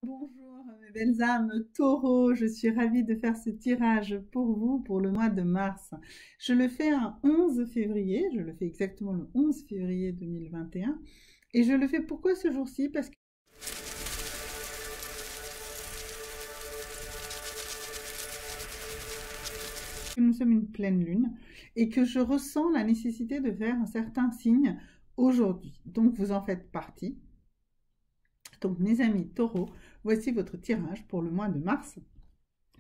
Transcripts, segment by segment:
Bonjour mes belles âmes taureaux, je suis ravie de faire ce tirage pour vous pour le mois de mars. Je le fais un 11 février, je le fais exactement le 11 février 2021 et je le fais pourquoi ce jour-ci? Parce que nous sommes une pleine lune et que je ressens la nécessité de faire un certain signe aujourd'hui. Donc vous en faites partie. Donc mes amis taureaux, voici votre tirage pour le mois de mars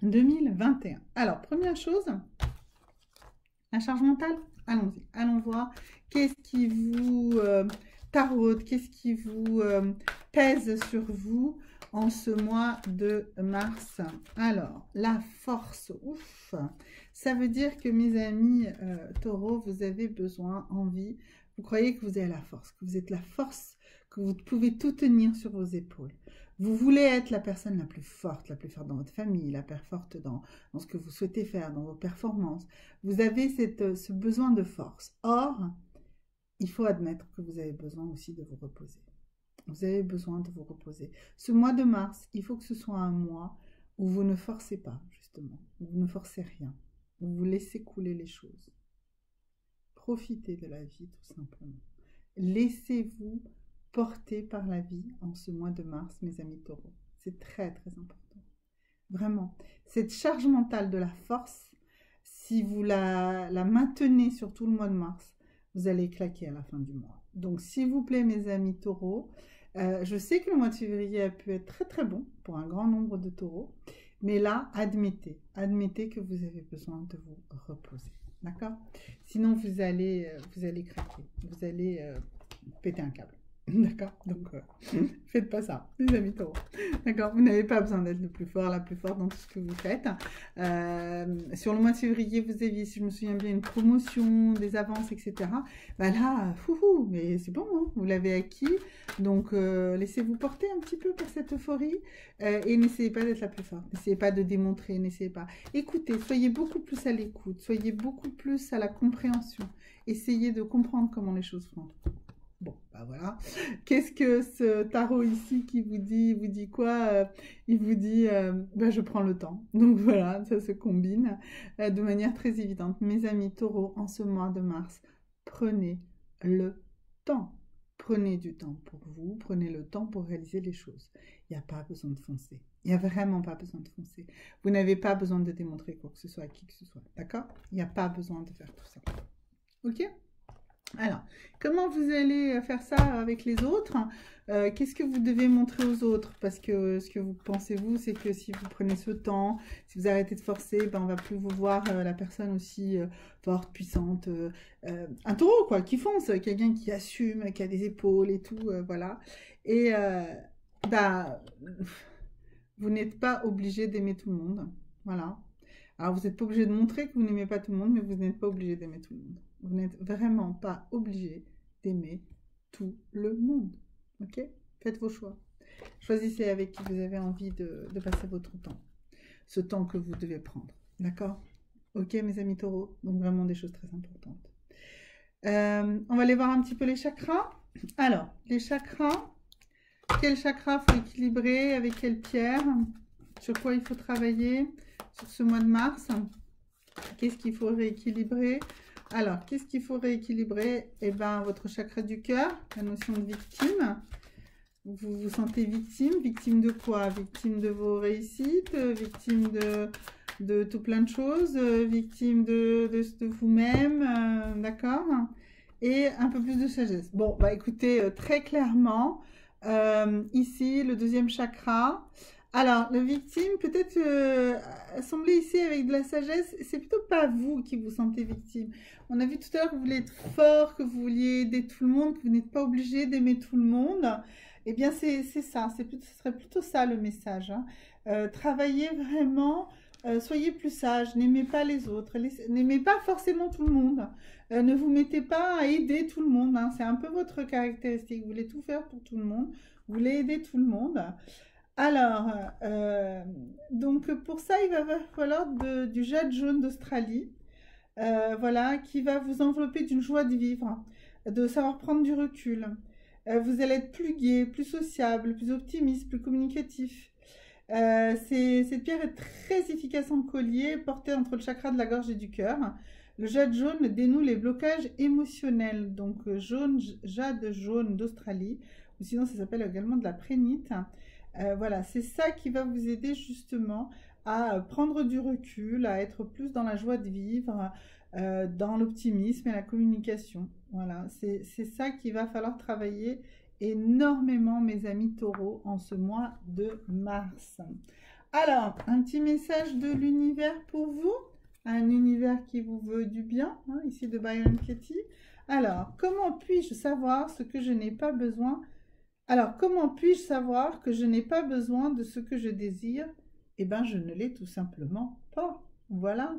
2021. Alors première chose, la charge mentale, allons-y, allons voir qu'est-ce qui vous taraude, qu'est-ce qui vous pèse sur vous en ce mois de mars. Alors, la force, ouf, ça veut dire que mes amis taureaux, vous avez besoin, envie, vous croyez que vous avez la force, que vous êtes la force, que vous pouvez tout tenir sur vos épaules. Vous voulez être la personne la plus forte dans votre famille, la plus forte dans ce que vous souhaitez faire, dans vos performances. Vous avez ce besoin de force. Or, il faut admettre que vous avez besoin aussi de vous reposer. Vous avez besoin de vous reposer. Ce mois de mars, il faut que ce soit un mois où vous ne forcez pas, justement. Où vous ne forcez rien. Où vous laissez couler les choses. Profitez de la vie, tout simplement. Laissez-vous porter par la vie en ce mois de mars, mes amis taureaux. C'est très, très important. Vraiment. Cette charge mentale de la force, si vous la maintenez sur tout le mois de mars, vous allez claquer à la fin du mois. Donc, s'il vous plaît, mes amis taureaux, je sais que le mois de février a pu être très, très bon pour un grand nombre de taureaux. Mais là, admettez que vous avez besoin de vous reposer. D'accord? Sinon, vous allez craquer. Vous allez péter un câble. D'accord? Donc, faites pas ça, les amis taureaux. D'accord? Vous n'avez pas besoin d'être le plus fort, la plus forte dans tout ce que vous faites. Sur le mois de février, vous aviez, si je me souviens bien, une promotion, des avances, etc. Bah là, fouhou, mais c'est bon, hein, vous l'avez acquis. Donc, laissez-vous porter un petit peu par cette euphorie et n'essayez pas d'être la plus forte. N'essayez pas de démontrer, n'essayez pas. Écoutez, soyez beaucoup plus à l'écoute, soyez beaucoup plus à la compréhension. Essayez de comprendre comment les choses font. Bon, bah voilà. Qu'est-ce que ce tarot ici qui vous dit? Il vous dit quoi? Il vous dit, bah, je prends le temps. Donc voilà, ça se combine de manière très évidente. Mes amis taureaux, en ce mois de mars, prenez le temps. Prenez du temps pour vous, prenez le temps pour réaliser les choses. Il n'y a pas besoin de foncer. Il n'y a vraiment pas besoin de foncer. Vous n'avez pas besoin de démontrer quoi que ce soit à qui que ce soit. D'accord? Il n'y a pas besoin de faire tout ça. Ok? Alors, comment vous allez faire ça avec les autres? Qu'est-ce que vous devez montrer aux autres? Parce que ce que vous pensez, vous, c'est que si vous prenez ce temps, si vous arrêtez de forcer, ben, on va plus vous voir la personne aussi forte, puissante. Un taureau, quoi, qui fonce, quelqu'un qui assume, qui a des épaules et tout, voilà. Et bah, vous n'êtes pas obligé d'aimer tout le monde. Voilà. Alors, vous n'êtes pas obligé de montrer que vous n'aimez pas tout le monde, mais vous n'êtes pas obligé d'aimer tout le monde. Vous n'êtes vraiment pas obligé d'aimer tout le monde. Ok? Faites vos choix. Choisissez avec qui vous avez envie de passer votre temps. Ce temps que vous devez prendre. D'accord? Ok, mes amis taureaux? Donc, vraiment des choses très importantes. On va aller voir un petit peu les chakras. Alors, les chakras. Quel chakra faut équilibrer? Avec quelle pierre? Sur quoi il faut travailler? Sur ce mois de mars? Qu'est-ce qu'il faut rééquilibrer? Alors, qu'est-ce qu'il faut rééquilibrer? Eh bien, votre chakra du cœur, la notion de victime. Vous vous sentez victime. Victime de quoi? Victime de vos réussites, victime de tout plein de choses, victime de vous-même, d'accord? Et un peu plus de sagesse. Bon, bah écoutez, très clairement, ici, le deuxième chakra. Alors, la victime, peut-être assembler ici avec de la sagesse, c'est plutôt pas vous qui vous sentez victime. On a vu tout à l'heure que vous voulez être fort, que vous vouliez aider tout le monde, que vous n'êtes pas obligé d'aimer tout le monde. Eh bien, c'est ça, ce serait plutôt ça le message. Hein. Travaillez vraiment, soyez plus sage, n'aimez pas les autres, n'aimez pas forcément tout le monde. Ne vous mettez pas à aider tout le monde. Hein. C'est un peu votre caractéristique. Vous voulez tout faire pour tout le monde, vous voulez aider tout le monde. Alors, donc pour ça, il va falloir du jade jaune d'Australie, voilà, qui va vous envelopper d'une joie de vivre, de savoir prendre du recul, vous allez être plus gai, plus sociable, plus optimiste, plus communicatif. Cette pierre est très efficace en collier, portée entre le chakra de la gorge et du cœur. Le jade jaune dénoue les blocages émotionnels. Donc, jade jaune d'Australie, ou sinon ça s'appelle également de la prénite. Voilà, c'est ça qui va vous aider justement à prendre du recul, à être plus dans la joie de vivre, dans l'optimisme et la communication. Voilà, c'est ça qu'il va falloir travailler énormément, mes amis taureaux, en ce mois de mars. Alors, un petit message de l'univers pour vous, un univers qui vous veut du bien, hein, ici de Byron Katie. Alors, comment puis-je savoir ce que je n'ai pas besoin? Alors, comment puis-je savoir que je n'ai pas besoin de ce que je désire? Eh bien, je ne l'ai tout simplement pas. Voilà.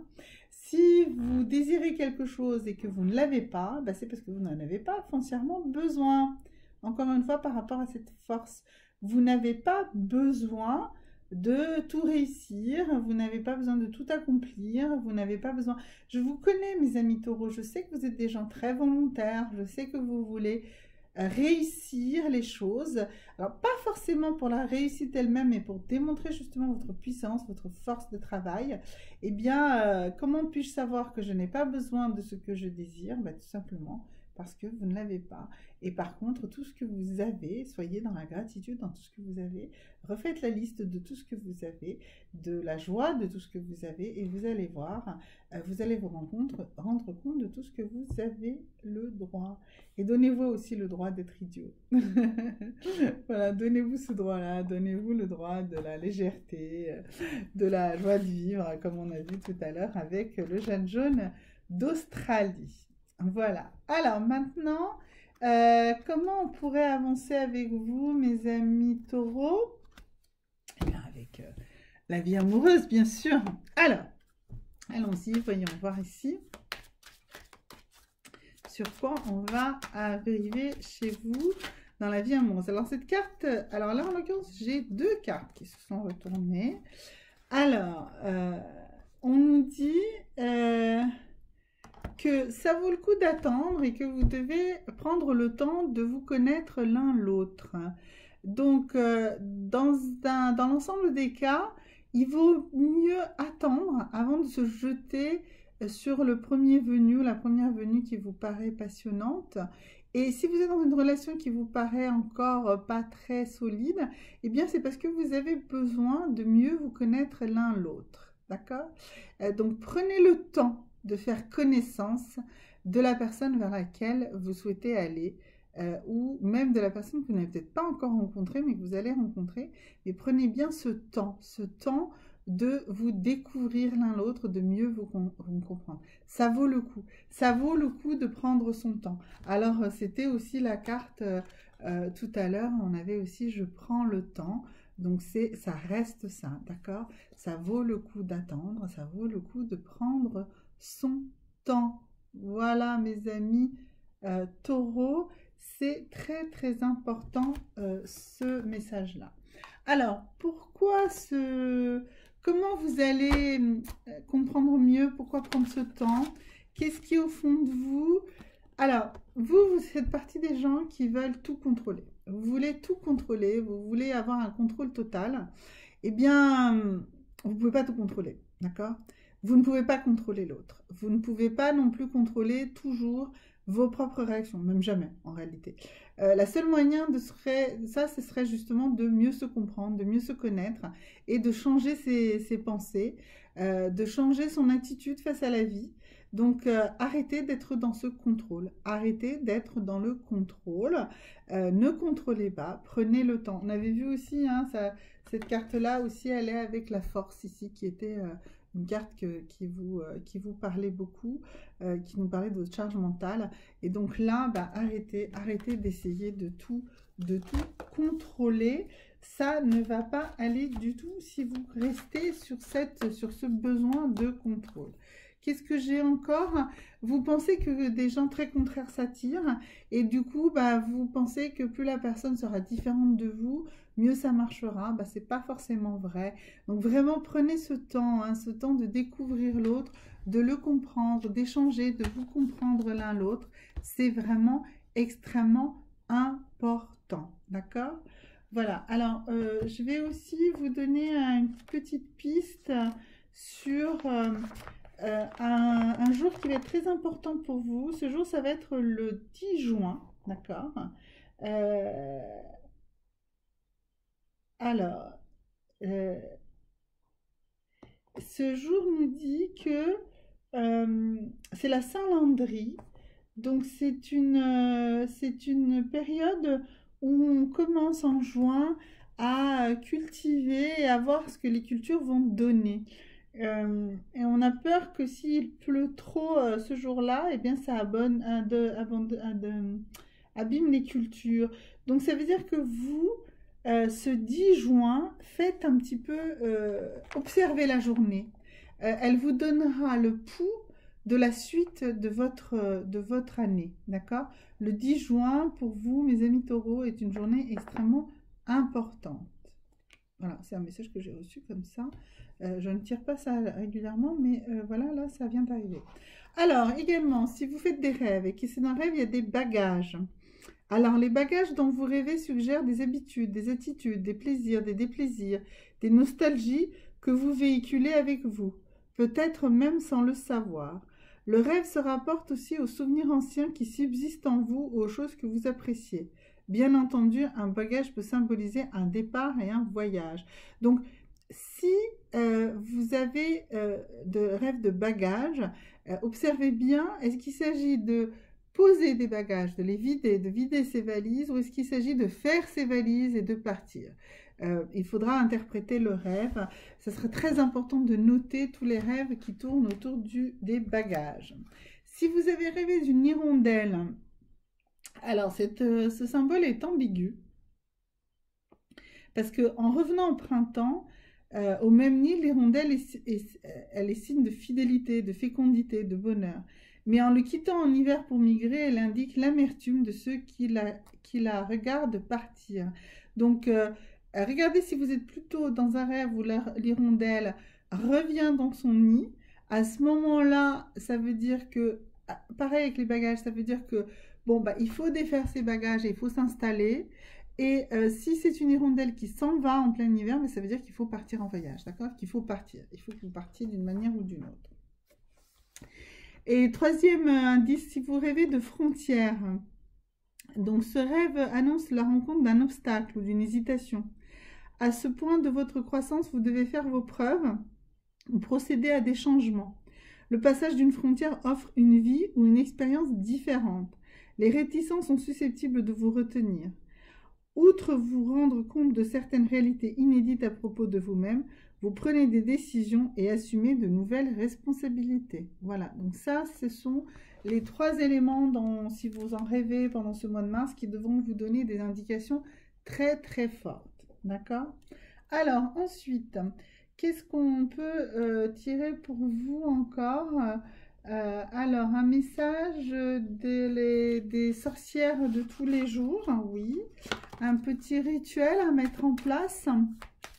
Si vous désirez quelque chose et que vous ne l'avez pas, ben c'est parce que vous n'en avez pas foncièrement besoin. Encore une fois, par rapport à cette force, vous n'avez pas besoin de tout réussir, vous n'avez pas besoin de tout accomplir, vous n'avez pas besoin... Je vous connais, mes amis taureaux, je sais que vous êtes des gens très volontaires, je sais que vous voulez réussir les choses. Alors, pas forcément pour la réussite elle-même, mais pour démontrer justement votre puissance, votre force de travail. Eh bien, comment puis-je savoir que je n'ai pas besoin de ce que je désire? Ben, tout simplement parce que vous ne l'avez pas. Et par contre, tout ce que vous avez, soyez dans la gratitude dans tout ce que vous avez. Refaites la liste de tout ce que vous avez, de la joie de tout ce que vous avez, et vous allez voir, vous allez vous rendre compte de tout ce que vous avez le droit. Et donnez-vous aussi le droit d'être idiot. Voilà, donnez-vous ce droit-là, donnez-vous le droit de la légèreté, de la joie de vivre, comme on a vu tout à l'heure avec le jade jaune d'Australie. Voilà. Alors maintenant, comment on pourrait avancer avec vous, mes amis taureaux? Eh bien, avec la vie amoureuse, bien sûr. Alors, allons-y, voyons voir ici sur quoi on va arriver chez vous dans la vie amoureuse. Alors, cette carte, alors là, en l'occurrence, j'ai deux cartes qui se sont retournées. Alors, on nous dit... que ça vaut le coup d'attendre et que vous devez prendre le temps de vous connaître l'un l'autre. Donc, dans l'ensemble des cas, il vaut mieux attendre avant de se jeter sur le premier venu, la première venue qui vous paraît passionnante. Et si vous êtes dans une relation qui vous paraît encore pas très solide, eh bien c'est parce que vous avez besoin de mieux vous connaître l'un l'autre. D'accord? Donc, prenez le temps de faire connaissance de la personne vers laquelle vous souhaitez aller, ou même de la personne que vous n'avez peut-être pas encore rencontrée, mais que vous allez rencontrer. Mais prenez bien ce temps de vous découvrir l'un l'autre, de mieux vous comprendre. Ça vaut le coup. Ça vaut le coup de prendre son temps. Alors, c'était aussi la carte, tout à l'heure, on avait aussi « je prends le temps ». Donc, ça reste ça, d'accord? Ça vaut le coup d'attendre, ça vaut le coup de prendre son temps. Voilà, mes amis taureaux, c'est très très important ce message-là. Alors, comment vous allez comprendre mieux, pourquoi prendre ce temps? Qu'est-ce qui est au fond de vous? Alors, vous faites partie des gens qui veulent tout contrôler. Vous voulez tout contrôler, vous voulez avoir un contrôle total. Eh bien, vous ne pouvez pas tout contrôler, d'accord? Vous ne pouvez pas contrôler l'autre. Vous ne pouvez pas non plus contrôler toujours vos propres réactions, même jamais en réalité. La seule moyen ce serait justement de mieux se comprendre, de mieux se connaître et de changer ses pensées, de changer son attitude face à la vie. Donc, arrêtez d'être dans ce contrôle. Arrêtez d'être dans le contrôle. Ne contrôlez pas. Prenez le temps. On avait vu aussi, hein, cette carte-là aussi, elle est avec la force ici, qui était une carte qui vous parlait beaucoup, qui nous parlait de votre charge mentale. Et donc là, bah, arrêtez d'essayer de tout contrôler. Ça ne va pas aller du tout si vous restez sur ce besoin de contrôle. Qu'est-ce que j'ai encore? Vous pensez que des gens très contraires s'attirent et du coup, bah, vous pensez que plus la personne sera différente de vous, mieux ça marchera. Bah, c'est pas forcément vrai. Donc vraiment, prenez ce temps, hein, ce temps de découvrir l'autre, de le comprendre, d'échanger, de vous comprendre l'un l'autre. C'est vraiment extrêmement important. D'accord? Voilà. Alors, je vais aussi vous donner une petite piste sur un jour qui va être très important pour vous. Ce jour, ça va être le 10 juin. D'accord? Euh, alors, euh, ce jour nous dit que c'est la Saint-Landry. Donc c'est une période où on commence en juin à cultiver et à voir ce que les cultures vont donner. Et on a peur que s'il pleut trop ce jour-là, eh bien ça abîme les cultures. Donc ça veut dire que vous, ce 10 juin, faites un petit peu, observez la journée. Elle vous donnera le pouls de la suite de votre année, d'accord? Le 10 juin, pour vous, mes amis taureaux, est une journée extrêmement importante. Voilà, c'est un message que j'ai reçu comme ça. Je ne tire pas ça régulièrement, mais voilà, là, ça vient d'arriver. Alors, également, si vous faites des rêves et que c'est un rêve, il y a des bagages. Alors, les bagages dont vous rêvez suggèrent des habitudes, des attitudes, des plaisirs, des déplaisirs, des nostalgies que vous véhiculez avec vous, peut-être même sans le savoir. Le rêve se rapporte aussi aux souvenirs anciens qui subsistent en vous ou aux choses que vous appréciez. Bien entendu, un bagage peut symboliser un départ et un voyage. Donc, si vous avez de rêves de bagages, observez bien, est-ce qu'il s'agit de poser des bagages, de vider ses valises, ou est-ce qu'il s'agit de faire ses valises et de partir? Il faudra interpréter le rêve. Ce serait très important de noter tous les rêves qui tournent autour des bagages. Si vous avez rêvé d'une hirondelle, alors ce symbole est ambigu, parce qu'en revenant au printemps, au même nid, l'hirondelle elle est signe de fidélité, de fécondité, de bonheur. Mais en le quittant en hiver pour migrer, elle indique l'amertume de ceux qui la regardent partir. Donc, regardez si vous êtes plutôt dans un rêve où l'hirondelle revient dans son nid. À ce moment-là, ça veut dire que, pareil avec les bagages, ça veut dire que, bon, bah, il faut défaire ses bagages et il faut s'installer. Et si c'est une hirondelle qui s'en va en plein hiver, mais ça veut dire qu'il faut partir en voyage, d'accord? Qu'il faut partir. Il faut que vous partiez d'une manière ou d'une autre. Et troisième indice, si vous rêvez de frontières, donc ce rêve annonce la rencontre d'un obstacle ou d'une hésitation. À ce point de votre croissance, vous devez faire vos preuves ou procéder à des changements. Le passage d'une frontière offre une vie ou une expérience différente. Les réticents sont susceptibles de vous retenir. Outre vous rendre compte de certaines réalités inédites à propos de vous-même, vous prenez des décisions et assumez de nouvelles responsabilités. Voilà, donc ça, ce sont les 3 éléments, si vous en rêvez pendant ce mois de mars, qui devront vous donner des indications très très fortes. D'accord? Alors, ensuite, qu'est-ce qu'on peut tirer pour vous encore? Alors, un message des sorcières de tous les jours, oui. Un petit rituel à mettre en place.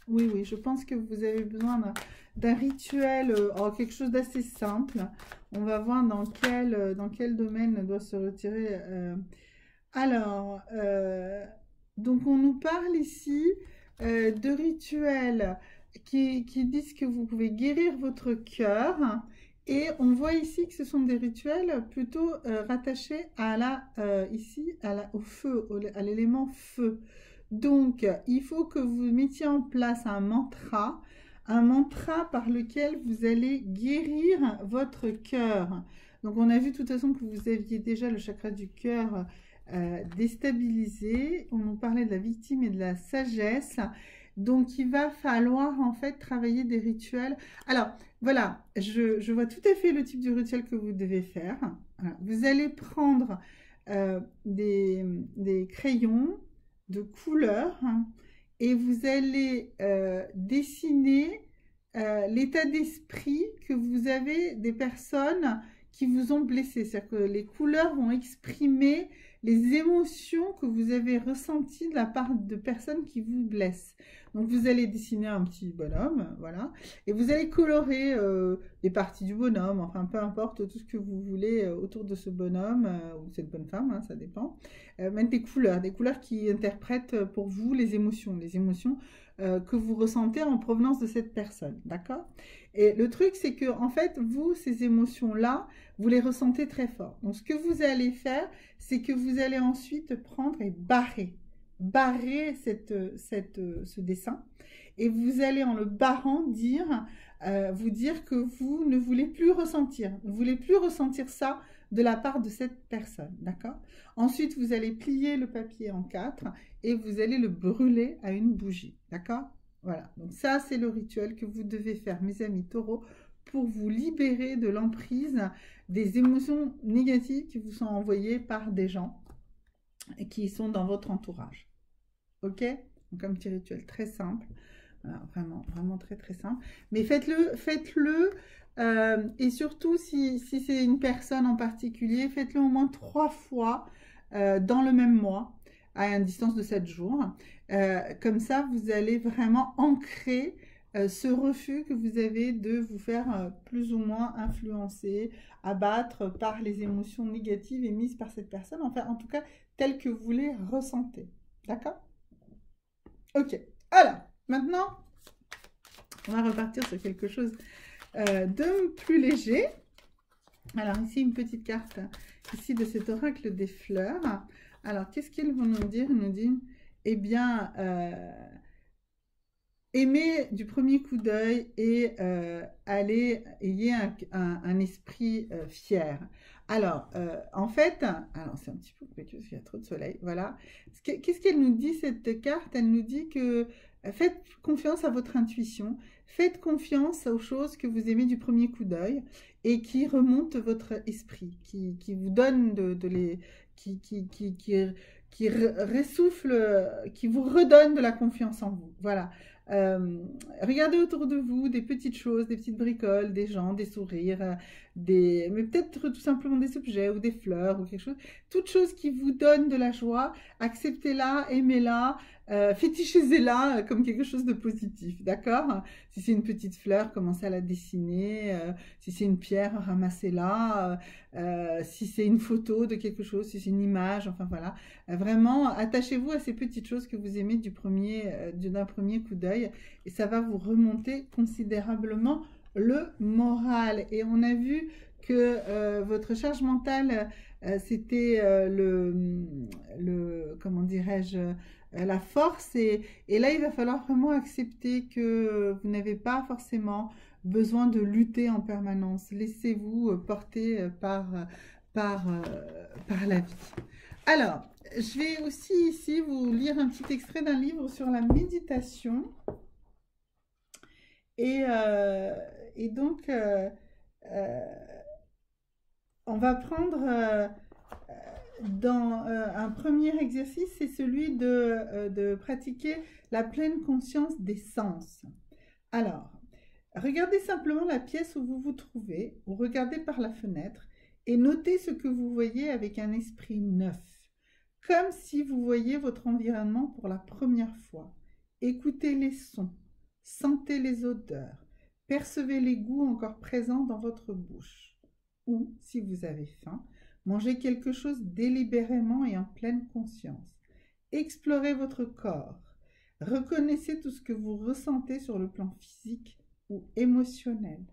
Oui, oui, je pense que vous avez besoin d'un rituel, quelque chose d'assez simple. On va voir dans quel domaine doit se retirer. Alors, donc on nous parle ici de rituels qui disent que vous pouvez guérir votre cœur. Et on voit ici que ce sont des rituels plutôt rattachés au feu, à l'élément feu. Donc, il faut que vous mettiez en place un mantra par lequel vous allez guérir votre cœur. Donc, on a vu de toute façon que vous aviez déjà le chakra du cœur déstabilisé. On nous parlait de la victime et de la sagesse. Donc, il va falloir en fait travailler des rituels. Alors, voilà, je vois tout à fait le type de rituel que vous devez faire. Voilà. Vous allez prendre des crayons de couleur et vous allez dessiner l'état d'esprit que vous avez des personnes qui vous ont blessé. C'est-à-dire que les couleurs vont exprimer les émotions que vous avez ressenties de la part de personnes qui vous blessent. Donc, vous allez dessiner un petit bonhomme, voilà. Et vous allez colorer les parties du bonhomme, enfin, peu importe, tout ce que vous voulez autour de ce bonhomme ou cette bonne femme, hein, ça dépend. Mettre des couleurs qui interprètent pour vous les émotions que vous ressentez en provenance de cette personne, d'accord? Et le truc, c'est que, en fait, vous, ces émotions-là, vous les ressentez très fort. Donc, ce que vous allez faire, c'est que vous allez ensuite prendre et barrer ce dessin. Et vous allez, en le barrant, vous dire que vous ne voulez plus ressentir. Vous ne voulez plus ressentir ça de la part de cette personne, d'accord? Ensuite, vous allez plier le papier en 4 et vous allez le brûler à une bougie, d'accord? Voilà, donc ça, c'est le rituel que vous devez faire, mes amis taureaux, pour vous libérer de l'emprise des émotions négatives qui vous sont envoyées par des gens et qui sont dans votre entourage. Ok? Donc un petit rituel très simple, voilà, vraiment, vraiment très très simple. Mais faites-le, et surtout si c'est une personne en particulier, faites-le au moins 3 fois dans le même mois, à une distance de 7 jours. Comme ça, vous allez vraiment ancrer ce refus que vous avez de vous faire plus ou moins influencer, abattre par les émotions négatives émises par cette personne, enfin en tout cas telles que vous les ressentez. D'accord? Ok. Alors, maintenant, on va repartir sur quelque chose de plus léger. Alors ici, une petite carte ici de cet oracle des fleurs. Alors, qu'est-ce qu'ils vont nous dire? Ils nous disent, eh bien, aimez du premier coup d'œil et ayez un esprit fier. Alors, en fait, alors c'est un petit peu compliqué parce qu'il y a trop de soleil, voilà. Qu'est-ce qu'elle nous dit, cette carte? Elle nous dit que faites confiance à votre intuition, faites confiance aux choses que vous aimez du premier coup d'œil et qui remontent votre esprit, qui vous donne qui ressouffle, qui vous redonne de la confiance en vous. Voilà. Regardez autour de vous des petites choses, des petites bricoles, des gens, des sourires, mais peut-être tout simplement des objets ou des fleurs ou quelque chose. Toute chose qui vous donne de la joie, acceptez-la, aimez-la, fétichisez-la comme quelque chose de positif, d'accord? Si c'est une petite fleur, commencez à la dessiner. Si c'est une pierre, ramassez-la. Si c'est une photo de quelque chose, si c'est une image, enfin voilà. Vraiment, attachez-vous à ces petites choses que vous aimez d'un premier coup d'œil et ça va vous remonter considérablement le moral. Et on a vu que votre charge mentale, c'était comment dirais-je, la force. Et là, il va falloir vraiment accepter que vous n'avez pas forcément besoin de lutter en permanence. Laissez-vous porter par la vie. Alors, je vais aussi ici vous lire un petit extrait d'un livre sur la méditation. Et donc, on va prendre dans un premier exercice, c'est celui de pratiquer la pleine conscience des sens. Alors, regardez simplement la pièce où vous vous trouvez, ou regardez par la fenêtre, et notez ce que vous voyez avec un esprit neuf, comme si vous voyiez votre environnement pour la première fois. Écoutez les sons, sentez les odeurs, percevez les goûts encore présents dans votre bouche. Ou, si vous avez faim, mangez quelque chose délibérément et en pleine conscience. Explorez votre corps. Reconnaissez tout ce que vous ressentez sur le plan physique ou émotionnel.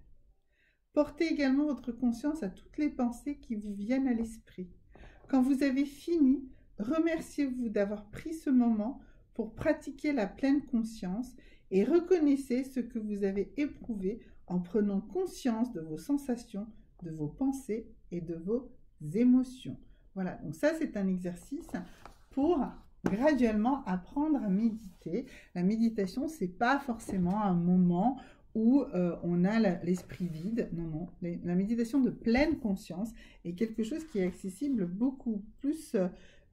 Portez également votre conscience à toutes les pensées qui vous viennent à l'esprit. Quand vous avez fini, remerciez-vous d'avoir pris ce moment pour pratiquer la pleine conscience et reconnaissez ce que vous avez éprouvé en prenant conscience de vos sensations, de vos pensées et de vos émotions. Voilà, donc ça c'est un exercice pour graduellement apprendre à méditer. La méditation, c'est pas forcément un moment où on a l'esprit vide. Non, non. La méditation de pleine conscience est quelque chose qui est accessible beaucoup plus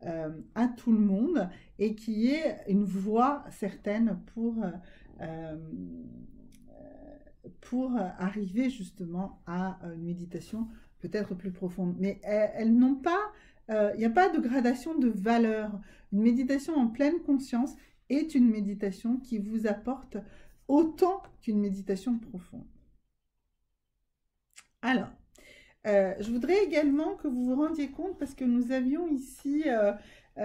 à tout le monde et qui est une voie certaine pour arriver justement à une méditation peut-être plus profonde. Mais elles n'ont pas, il n'y a pas de gradation de valeur. Une méditation en pleine conscience est une méditation qui vous apporte autant qu'une méditation profonde. Alors, je voudrais également que vous vous rendiez compte, parce que nous avions ici, on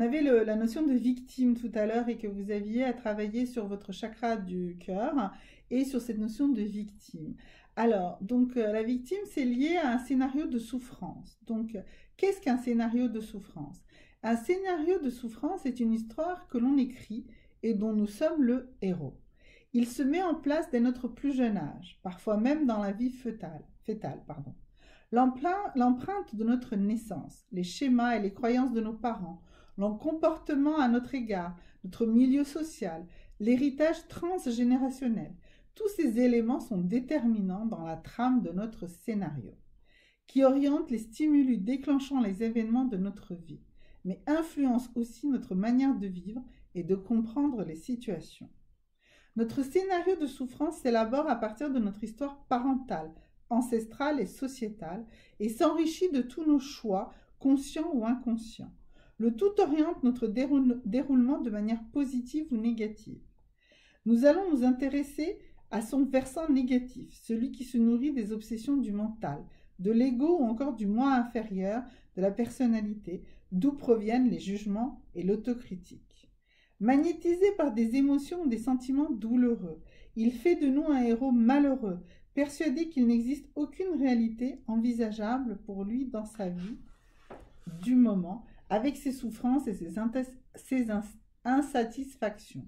avait la notion de victime tout à l'heure et que vous aviez à travailler sur votre chakra du cœur et sur cette notion de victime. Alors, donc la victime, c'est lié à un scénario de souffrance. Donc, qu'est-ce qu'un scénario de souffrance? Un scénario de souffrance est une histoire que l'on écrit et dont nous sommes le héros. Il se met en place dès notre plus jeune âge, parfois même dans la vie fétale. L'empreinte de notre naissance, les schémas et les croyances de nos parents, leur comportement à notre égard, notre milieu social, l'héritage transgénérationnel, tous ces éléments sont déterminants dans la trame de notre scénario, qui oriente les stimuli déclenchant les événements de notre vie, mais influence aussi notre manière de vivre et de comprendre les situations. Notre scénario de souffrance s'élabore à partir de notre histoire parentale, ancestrale et sociétale, et s'enrichit de tous nos choix, conscients ou inconscients. Le tout oriente notre déroulement de manière positive ou négative. Nous allons nous intéresser à son versant négatif, celui qui se nourrit des obsessions du mental, de l'ego ou encore du moi inférieur, de la personnalité, d'où proviennent les jugements et l'autocritique. Magnétisé par des émotions ou des sentiments douloureux, il fait de nous un héros malheureux, persuadé qu'il n'existe aucune réalité envisageable pour lui dans sa vie du moment, avec ses souffrances et ses insatisfactions.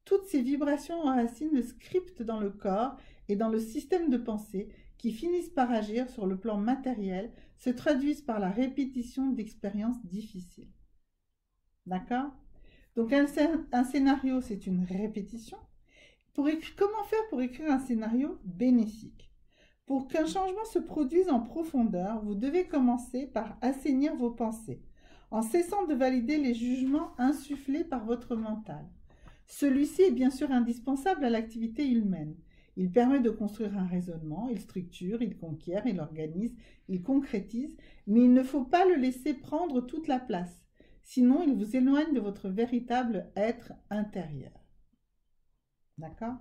Toutes ces vibrations enracinent le script dans le corps et dans le système de pensée qui finissent par agir sur le plan matériel, se traduisent par la répétition d'expériences difficiles. D'accord ? Donc un scénario, c'est une répétition. Comment faire pour écrire un scénario bénéfique? Pour qu'un changement se produise en profondeur, vous devez commencer par assainir vos pensées, en cessant de valider les jugements insufflés par votre mental. Celui-ci est bien sûr indispensable à l'activité humaine. Il permet de construire un raisonnement, il structure, il conquiert, il organise, il concrétise, mais il ne faut pas le laisser prendre toute la place. Sinon, il vous éloigne de votre véritable être intérieur. D'accord ?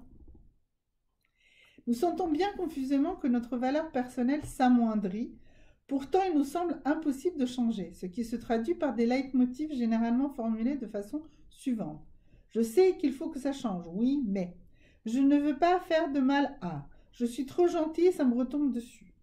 Nous sentons bien confusément que notre valeur personnelle s'amoindrit. Pourtant, il nous semble impossible de changer, ce qui se traduit par des leitmotifs généralement formulés de façon suivante. Je sais qu'il faut que ça change, oui, mais je ne veux pas faire de mal à. Je suis trop gentil et ça me retombe dessus.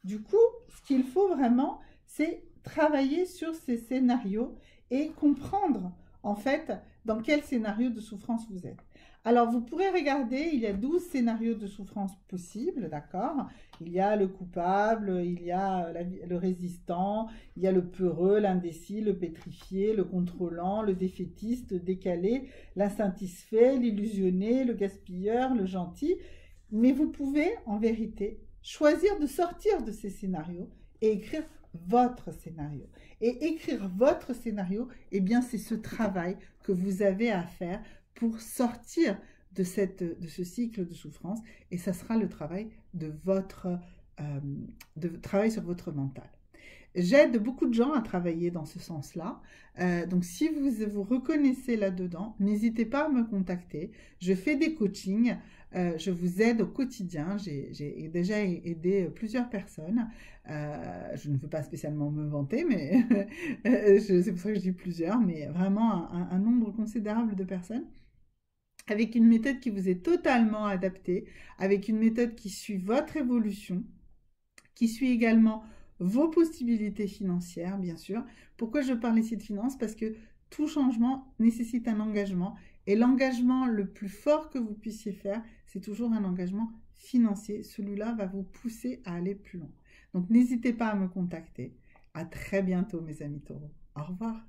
Du coup, ce qu'il faut vraiment, c'est travailler sur ces scénarios et comprendre, en fait, dans quel scénario de souffrance vous êtes. Alors, vous pourrez regarder, il y a 12 scénarios de souffrance possibles, d'accord? Il y a le coupable, il y a le résistant, il y a le peureux, l'indécis, le pétrifié, le contrôlant, le défaitiste, le décalé, l'insatisfait, l'illusionné, le gaspilleur, le gentil. Mais vous pouvez, en vérité, choisir de sortir de ces scénarios et écrire votre scénario. Et écrire votre scénario, eh bien, c'est ce travail que vous avez à faire pour sortir de ce cycle de souffrance, et ça sera le travail de travail sur votre mental. J'aide beaucoup de gens à travailler dans ce sens-là. Donc, si vous vous reconnaissez là-dedans, n'hésitez pas à me contacter. Je fais des coachings. Je vous aide au quotidien. J'ai déjà aidé plusieurs personnes. Je ne veux pas spécialement me vanter, mais c'est pour ça que je dis plusieurs, mais vraiment un nombre considérable de personnes, avec une méthode qui vous est totalement adaptée, avec une méthode qui suit votre évolution, qui suit également vos possibilités financières, bien sûr. Pourquoi je parle ici de finances? Parce que tout changement nécessite un engagement, et l'engagement le plus fort que vous puissiez faire, c'est toujours un engagement financier. Celui-là va vous pousser à aller plus loin. Donc, n'hésitez pas à me contacter. À très bientôt, mes amis taureaux. Au revoir.